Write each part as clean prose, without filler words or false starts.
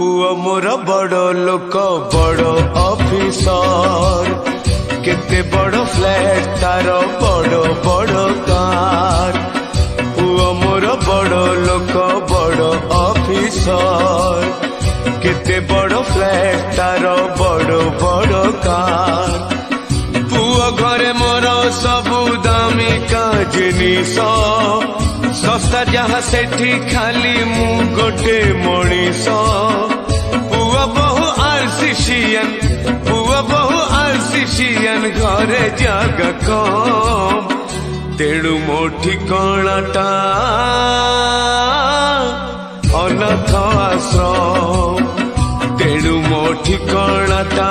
पुआ मोर बड़ लोक बड़ ऑफिसर केते बड़ फ्लैट तार बड़ बड़ कार। पुआ मोर बड़ लोक बड़ ऑफिसर केते बड़ फ्लैट तार बड़ बड़ कार। पुआ घरे मोर सबु दामिका जिनिस सस्ता जहाँ सेठी खाली मु गोटे मनीष। पुआ बहु आरसीसीएन पुआ बहु आरसीसीएन घरे जागा कम तेणु मो ठिकाणाटा अनाथ आश्रम। तेणु मो ठिकाणाटा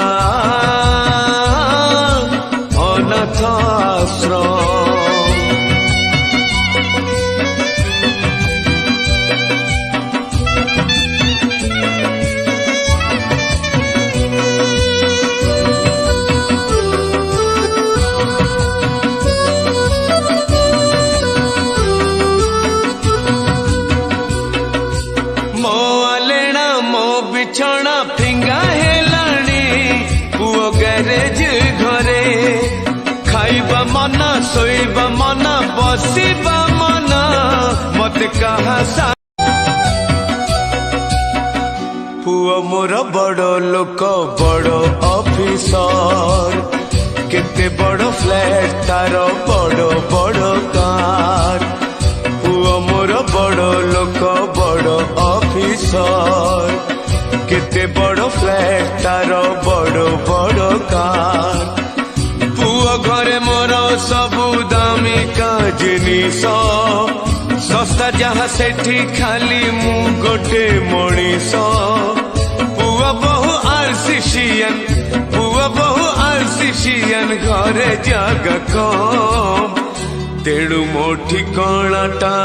अनाथ आश्रम। बिछौना फिंगा हेलाणी पुओ गैरेज घरे खाइबा मना सोइबा मना बसिबा मना मत कहा सा। पुओ मोर बड़ लोक बड़ ऑफिसर केते बड़ फ्लैट तार बड़ बड़ कार। पुओ मोर बड़ लोक बड़ ऑफिसर केते बड़ फ्लैट तार बड़ बड़ कार। पुआ घरे मोर सबु दामिका जिनिस सस्ता जहाँ सेठी खाली मु गोटे मनीष। पुआ बहु आरसीसीएन पुआ बहु आरसीसीएन घरे जागा कम तेणु मो ठिकाणाटा